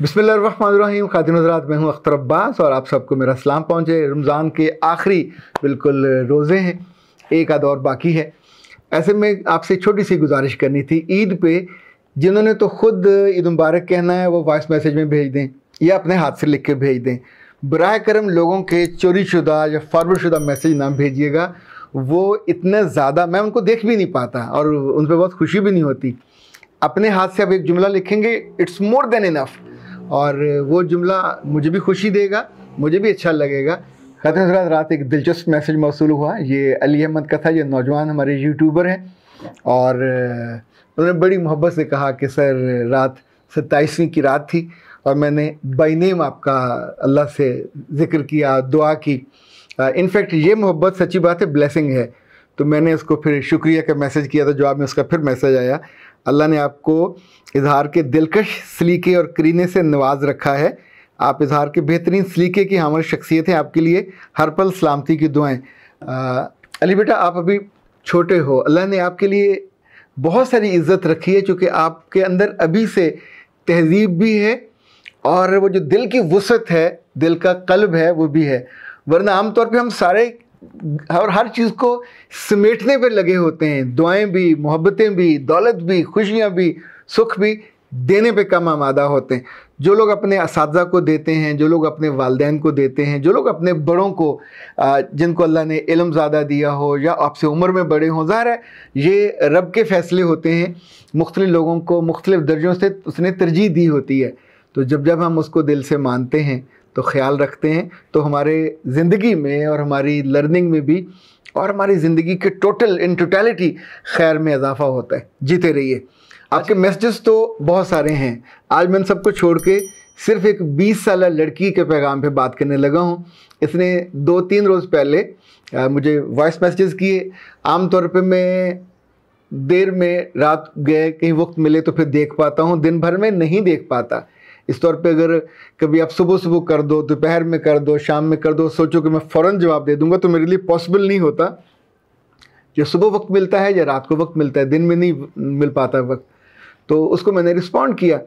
बिस्मिल्लाहिर्रहमानिर्रहीम। खातिन हज़रात, मैं हूँ अख्तर अब्बास और आप सबको मेरा सलाम पहुँचे। रमज़ान के आखिरी बिल्कुल रोज़े हैं, एक आध और बाकी है। ऐसे में आपसे छोटी सी गुजारिश करनी थी, ईद पे जिन्होंने तो ख़ुद ईद मुबारक कहना है वो वॉइस मैसेज में भेज दें या अपने हाथ से लिख के भेज दें। बराह करम लोगों के चोरी शुदा या फॉरवर्ड शुदा मैसेज ना भेजिएगा, वो इतने ज़्यादा मैं उनको देख भी नहीं पाता और उन पर बहुत खुशी भी नहीं होती। अपने हाथ से आप एक जुमला लिखेंगे, इट्स मोर देन इनफ, और वो जुमला मुझे भी खुशी देगा, मुझे भी अच्छा लगेगा। खातिन हज़रात, रात एक दिलचस्प मैसेज मौसूल हुआ। ये अली अहमद का था। ये नौजवान हमारे यूट्यूबर हैं और उन्होंने बड़ी मोहब्बत से कहा कि सर रात 27वीं की रात थी और मैंने बाय नेम आपका अल्लाह से ज़िक्र किया, दुआ की। इनफैक्ट ये मोहब्बत सच्ची बात है ब्लेसिंग है। तो मैंने उसको फिर शुक्रिया का मैसेज किया, तो जवाब में उसका फिर मैसेज आया, अल्लाह ने आपको इजहार के दिलकश सलीके और करीने से नवाज रखा है। आप इजहार के बेहतरीन सलीके की हामिल शख्सियत हैं। आपके लिए हर पल सलामती की दुआएं। अली बेटा, आप अभी छोटे हो, अल्लाह ने आपके लिए बहुत सारी इज़्ज़त रखी है, चूँकि आपके अंदर अभी से तहज़ीब भी है और वो जो दिल की वुसअत है, दिल का क़ल्ब है, वो भी है। वरना आम तौर पे हम सारे और हर चीज़ को समेटने पर लगे होते हैं। दुआएं भी, मोहब्बतें भी, दौलत भी, खुशियाँ भी, सुख भी देने पे कम आमादा होते हैं। जो लोग अपने असातिज़ा को देते हैं, जो लोग अपने वालिदैन को देते हैं, जो लोग अपने बड़ों को, जिनको अल्लाह ने इल्म ज़्यादा दिया हो या आपसे उम्र में बड़े हों, ज़ाहिर है ये रब के फ़ैसले होते हैं। मुख्तलिफ़ लोगों को मुख्तलिफ़ दर्जों से उसने तरजीह दी होती है। तो जब जब हम उसको दिल से मानते हैं, तो ख्याल रखते हैं, तो हमारे ज़िंदगी में और हमारी लर्निंग में भी और हमारी ज़िंदगी के टोटलिटी खैर में इजाफ़ा होता है। जीते रहिए। आपके मैसेजेस तो बहुत सारे हैं। आज मैंने सबको छोड़ के सिर्फ एक 20 साल लड़की के पैगाम पे बात करने लगा हूँ। इसने 2-3 रोज़ पहले मुझे वॉइस मैसेजेस किए। आम तौर पे मैं देर में रात गए कहीं वक्त मिले तो फिर देख पाता हूँ, दिन भर में नहीं देख पाता। इस तौर पे अगर कभी आप सुबह कर दो, दोपहर में कर दो, शाम में कर दो, सोचो कि मैं फ़ौरन जवाब दे दूंगा, तो मेरे लिए पॉसिबल नहीं होता। जो सुबह वक्त मिलता है या रात को वक्त मिलता है, दिन में नहीं मिल पाता वक्त। तो उसको मैंने रिस्पॉन्ड किया।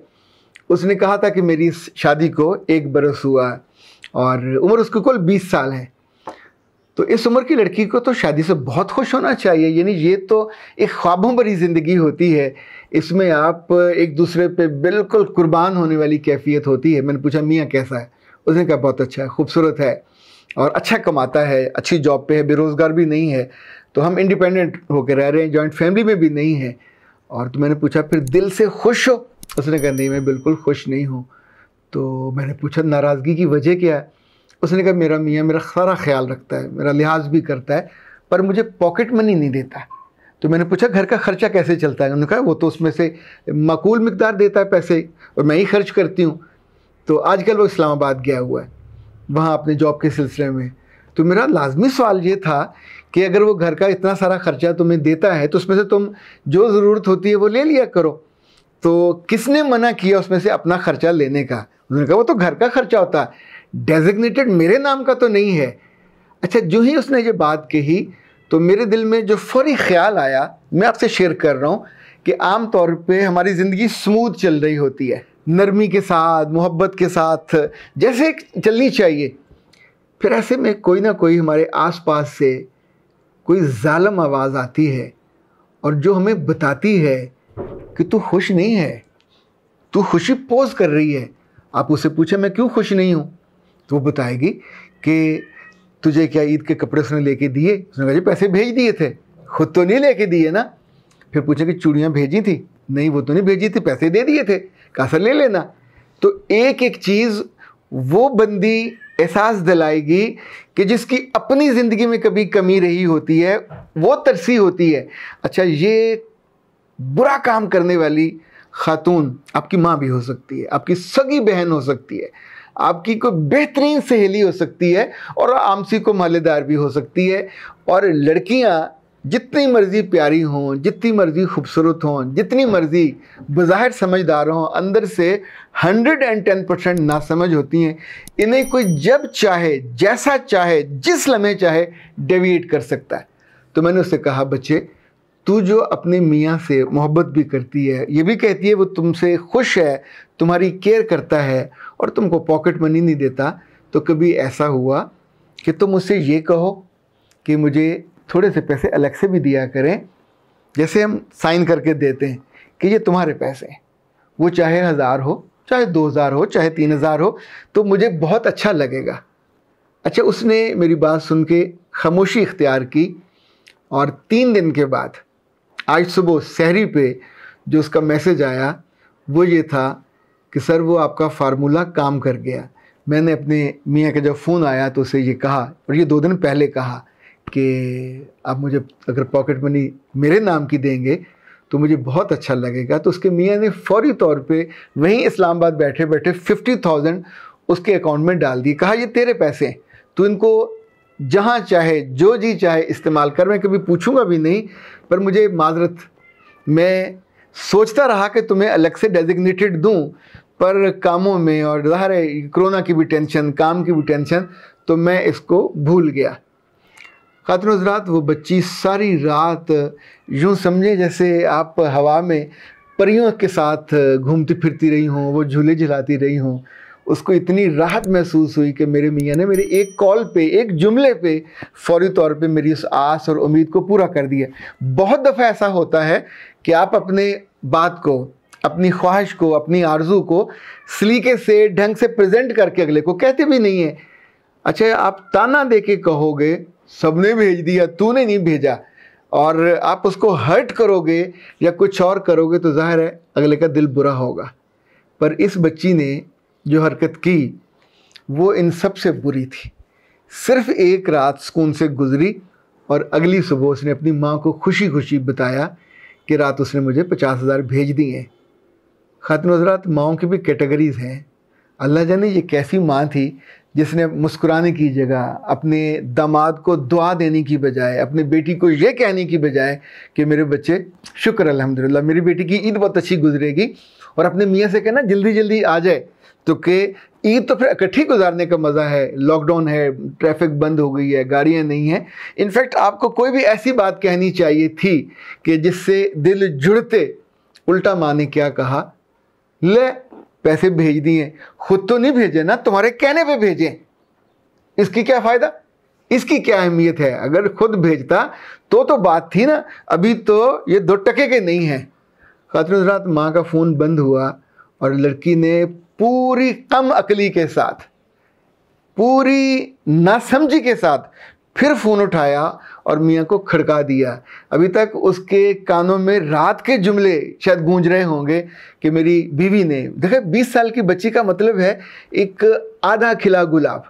उसने कहा था कि मेरी शादी को 1 बरस हुआ और उम्र उसकी कुल 20 साल है। तो इस उम्र की लड़की को तो शादी से बहुत खुश होना चाहिए। यानी ये तो एक ख्वाबों भरी ज़िंदगी होती है। इसमें आप एक दूसरे पे बिल्कुल कुर्बान होने वाली कैफियत होती है। मैंने पूछा मियाँ कैसा है? उसने कहा बहुत अच्छा है, खूबसूरत है और अच्छा कमाता है, अच्छी जॉब पे है, बेरोज़गार भी नहीं है। तो हम इंडिपेंडेंट होकर रह रहे हैं, जॉइंट फैमिली में भी नहीं है। और तो मैंने पूछा फिर दिल से खुश हो? उसने कहा नहीं, मैं बिल्कुल खुश नहीं हूँ। तो मैंने पूछा नाराज़गी की वजह क्या है? उसने कहा मेरा मियाँ मेरा सारा ख्याल रखता है, मेरा लिहाज भी करता है, पर मुझे पॉकेट मनी नहीं देता। तो मैंने पूछा घर का ख़र्चा कैसे चलता है? उन्होंने कहा वो तो उसमें से माकूल मिकदार देता है पैसे और मैं ही खर्च करती हूँ। तो आजकल वो इस्लामाबाद गया हुआ है, वहाँ अपने जॉब के सिलसिले में। तो मेरा लाजमी सवाल ये था कि अगर वो घर का इतना सारा ख़र्चा तुम्हें देता है तो उसमें से तुम जो ज़रूरत होती है वो ले लिया करो। तो किसने मना किया उसमें से अपना ख़र्चा लेने का? उन्होंने कहा वो तो घर का ख़र्चा होता है, डेजिग्नेटेड मेरे नाम का तो नहीं है। अच्छा, जो ही उसने ये बात कही तो मेरे दिल में जो फौरी ख्याल आया, मैं आपसे शेयर कर रहा हूँ कि आम तौर पे हमारी ज़िंदगी स्मूथ चल रही होती है, नरमी के साथ, मोहब्बत के साथ, जैसे चलनी चाहिए। फिर ऐसे में कोई ना कोई हमारे आसपास से कोई जालिम आवाज़ आती है और जो हमें बताती है कि तू खुश नहीं है, तू खुशी पोज कर रही है। आप उससे पूछे मैं क्यों खुश नहीं हूँ, तो वो बताएगी कि तुझे क्या ईद के कपड़े उसने लेके दिए? उसने कहा जी पैसे भेज दिए थे, खुद तो नहीं लेके दिए ना। फिर पूछे कि चूड़ियाँ भेजी थी? नहीं वो तो नहीं भेजी थी, पैसे दे दिए थे, कहा सर ले लेना। तो एक एक चीज़ वो बंदी एहसास दिलाएगी कि जिसकी अपनी ज़िंदगी में कभी कमी रही होती है, वो तरसी होती है। अच्छा, ये बुरा काम करने वाली खातून आपकी माँ भी हो सकती है, आपकी सगी बहन हो सकती है, आपकी कोई बेहतरीन सहेली हो सकती है और आमसी को मालेदार भी हो सकती है। और लड़कियां जितनी मर्ज़ी प्यारी हों, जितनी मर्ज़ी खूबसूरत हों, जितनी मर्ज़ी बज़ाहिर समझदार हों, अंदर से 110% नासमझ होती हैं। इन्हें कोई जब चाहे, जैसा चाहे, जिस लम्हे चाहे डेविएट कर सकता है। तो मैंने उससे कहा बच्चे तू जो अपने मियाँ से मोहब्बत भी करती है, ये भी कहती है वो तुमसे खुश है, तुम्हारी केयर करता है और तुमको पॉकेट मनी नहीं देता, तो कभी ऐसा हुआ कि तुम उससे ये कहो कि मुझे थोड़े से पैसे अलग से भी दिया करें, जैसे हम साइन करके देते हैं कि ये तुम्हारे पैसे हैं, वो चाहे 1000 हो, चाहे 2000 हो, चाहे 3000 हो, तो मुझे बहुत अच्छा लगेगा। अच्छा, उसने मेरी बात सुन के खामोशी इख्तियार की और 3 दिन के बाद आज सुबह सहरी पे जो उसका मैसेज आया वो ये था कि सर वो आपका फार्मूला काम कर गया। मैंने अपने मियाँ का जब फ़ोन आया तो उसे ये कहा, और ये 2 दिन पहले कहा कि आप मुझे अगर पॉकेट मनी मेरे नाम की देंगे तो मुझे बहुत अच्छा लगेगा। तो उसके मियाँ ने फौरी तौर पे वहीं इस्लामाबाद बैठे बैठे 50,000 उसके अकाउंट में डाल दिए। कहा ये तेरे पैसे हैं, तू इनको जहाँ चाहे जो जी चाहे इस्तेमाल कर, मैं कभी पूछूंगा भी नहीं, पर मुझे माजरत, मैं सोचता रहा कि तुम्हें अलग से डेजिग्नेटेड दूं, पर कामों में और ज़ाहिर है कोरोना की भी टेंशन, काम की भी टेंशन, तो मैं इसको भूल गया। खातिन हज़रात, वो बच्ची सारी रात यूँ समझे जैसे आप हवा में परियों के साथ घूमती फिरती रही हों, वो झूले झुलाती रही हों। उसको इतनी राहत महसूस हुई कि मेरे मियाँ ने मेरे एक कॉल पे, एक जुमले पे फौरी तौर पे मेरी उस आस और उम्मीद को पूरा कर दिया। बहुत दफ़ा ऐसा होता है कि आप अपने बात को, अपनी ख्वाहिश को, अपनी आरजू को सलीके से, ढंग से प्रेजेंट करके अगले को कहते भी नहीं है। अच्छा, आप ताना दे के कहोगे सबने भेज दिया, तूने नहीं भेजा, और आप उसको हर्ट करोगे या कुछ और करोगे तो जाहिर है अगले का दिल बुरा होगा। पर इस बच्ची ने जो हरकत की वो इन सब से बुरी थी। सिर्फ एक रात सुकून से गुजरी और अगली सुबह उसने अपनी माँ को खुशी खुशी बताया कि रात उसने मुझे 50,000 भेज दिए हैं। खातिन हज़रात, माँओं की भी कैटेगरीज़ हैं। अल्लाह जाने ये कैसी माँ थी जिसने मुस्कुराने की जगह, अपने दामाद को दुआ देने की बजाय, अपनी बेटी को ये कहने की बजाय कि मेरे बच्चे शुक्र अल्हम्दुलिल्लाह मेरी बेटी की ईद बहुत अच्छी गुजरेगी, और अपने मियाँ से कहना जल्दी जल्दी आ जाए, तो कि ईद तो फिर इकट्ठी गुजारने का मज़ा है, लॉकडाउन है, ट्रैफिक बंद हो गई है, गाड़ियाँ नहीं हैं। इनफैक्ट आपको कोई भी ऐसी बात कहनी चाहिए थी कि जिससे दिल जुड़ते। उल्टा माँ ने क्या कहा, ले पैसे भेज दिए, खुद तो नहीं भेजे ना, तुम्हारे कहने पे भेजे, इसकी क्या फ़ायदा, इसकी क्या अहमियत है। अगर खुद भेजता तो बात थी ना, अभी तो ये 2 टके के नहीं हैं। खातिन हज़रात, माँ का फ़ोन बंद हुआ और लड़की ने पूरी कम अकली के साथ, पूरी नासमझी के साथ फिर फ़ोन उठाया और मियाँ को खड़का दिया। अभी तक उसके कानों में रात के जुमले शायद गूंज रहे होंगे कि मेरी बीवी ने, देखिए 20 साल की बच्ची का मतलब है एक आधा खिला गुलाब,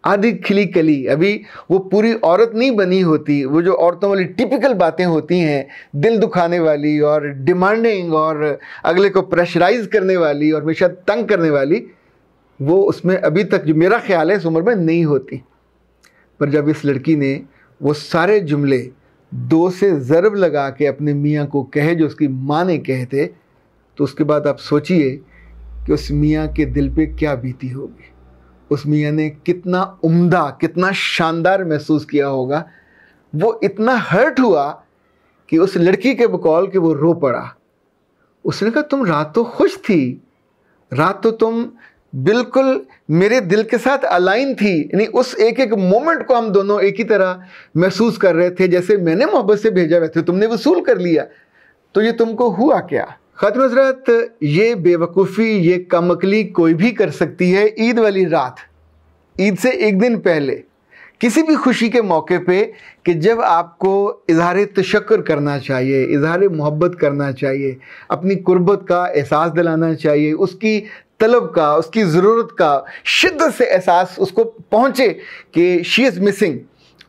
आधी खिली कली, अभी वो पूरी औरत नहीं बनी होती। वो जो औरतों वाली टिपिकल बातें होती हैं, दिल दुखाने वाली और डिमांडिंग और अगले को प्रेशराइज करने वाली और हमेशा तंग करने वाली, वो उसमें अभी तक जो मेरा ख्याल है इस उम्र में नहीं होती। पर जब इस लड़की ने वो सारे जुमले 2 से ज़रब लगा के अपने मियाँ को कहे जो उसकी माँ ने कहे थे, तो उसके बाद आप सोचिए कि उस मियाँ के दिल पे क्या बीती होगी। उस मियाँ ने कितना उम्दा, कितना शानदार महसूस किया होगा। वो इतना हर्ट हुआ कि उस लड़की के बकौल के वो रो पड़ा। उसने कहा तुम रात तो खुश थी, रात तो तुम बिल्कुल मेरे दिल के साथ अलाइन थी, यानी उस एक एक मोमेंट को हम दोनों एक ही तरह महसूस कर रहे थे, जैसे मैंने मोहब्बत से भेजा हुआ था, तुमने वसूल कर लिया, तो ये तुमको हुआ क्या। खातिन हज़रात, ये बेवकूफ़ी, ये कमअक्ली कोई भी कर सकती है। ईद वाली रात, ईद से एक दिन पहले, किसी भी खुशी के मौके पे, कि जब आपको इज़हार तशक्कुर करना चाहिए, इज़हार मोहब्बत करना चाहिए, अपनी कुर्बत का एहसास दिलाना चाहिए, उसकी तलब का, उसकी ज़रूरत का शिद्दत से एहसास उसको पहुँचे कि शी इज़ मिसिंग,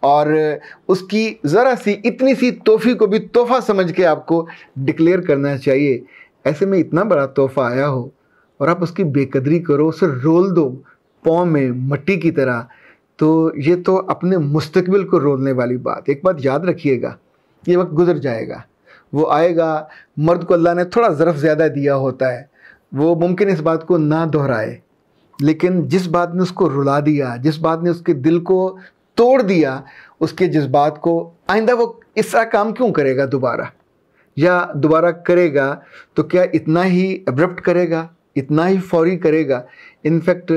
और उसकी ज़रा सी इतनी सी तोहफ़ी को भी तोहफ़ा समझ के आपको डिक्लेयर करना चाहिए। ऐसे में इतना बड़ा तोहफ़ा आया हो और आप उसकी बेकदरी करो, उसे रोल दो पाँव में मट्टी की तरह, तो ये तो अपने मुस्तकबिल को रोलने वाली बात। एक बात याद रखिएगा, ये वक्त गुजर जाएगा, वो आएगा। मर्द को अल्लाह ने थोड़ा ज़रफ़ ज़्यादा दिया होता है, वो मुमकिन इस बात को ना दोहराए, लेकिन जिस बात ने उसको रुला दिया, जिस बात ने उसके दिल को तोड़ दिया उसके जज्बात को, आइंदा वो इस तरह काम क्यों करेगा दोबारा, या दोबारा करेगा तो क्या इतना ही अब्रप्ट करेगा, इतना ही फौरी करेगा। इनफैक्ट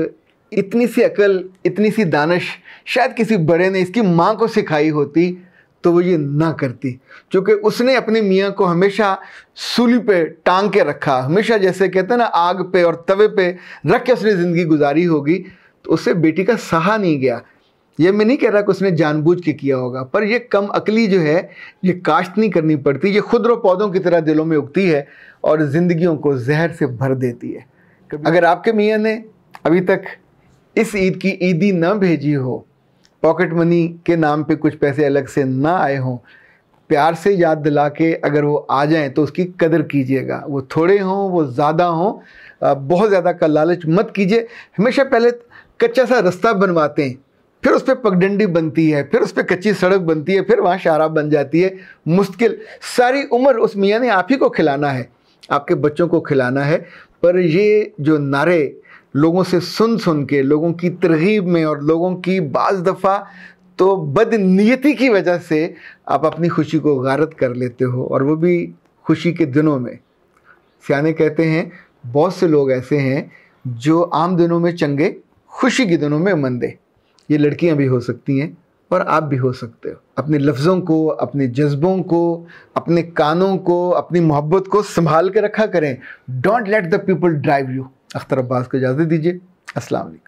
इतनी सी अकल, इतनी सी दानिश शायद किसी बड़े ने इसकी माँ को सिखाई होती तो वो ये ना करती, क्योंकि उसने अपने मियाँ को हमेशा सूली पे टांग के रखा, हमेशा जैसे कहते हैं ना आग पे और तवे पे रख के उसने ज़िंदगी गुजारी होगी, तो उससे बेटी का सहा नहीं गया। ये मैं नहीं कह रहा कि उसने जानबूझ के किया होगा, पर ये कम अकली जो है ये काश्त नहीं करनी पड़ती, ये खुदरो पौधों की तरह दिलों में उगती है और ज़िंदगियों को जहर से भर देती है। अगर आपके मियाँ ने अभी तक इस ईद की ईदी ना भेजी हो, पॉकेट मनी के नाम पे कुछ पैसे अलग से ना आए हों, प्यार से याद दिला के अगर वो आ जाएं तो उसकी कदर कीजिएगा। वो थोड़े हों वो ज़्यादा हों, बहुत ज़्यादा का लालच मत कीजिए। हमेशा पहले कच्चा सा रास्ता बनवाते हैं, फिर उस पर पगडंडी बनती है, फिर उस पर कच्ची सड़क बनती है, फिर वहाँ शाहराह बन जाती है। मुश्किल सारी उम्र उस मियाँ ने आप ही को खिलाना है, आपके बच्चों को खिलाना है। पर ये जो नारे लोगों से सुन सुन के, लोगों की तरगीब में और लोगों की बाज़ दफ़ा तो बदनीयती की वजह से आप अपनी खुशी को गारत कर लेते हो, और वो भी खुशी के दिनों में। सियाने कहते हैं बहुत से लोग ऐसे हैं जो आम दिनों में चंगे, खुशी के दिनों में मंदे। ये लड़कियां भी हो सकती हैं और आप भी हो सकते हो। अपने लफ्ज़ों को, अपने जज्बों को, अपने कानों को, अपनी मोहब्बत को संभाल के रखा करें। Don't let the people drive you. Akhtar Abbas को इजाज़त दीजिए। अस्सलाम वालेकुम।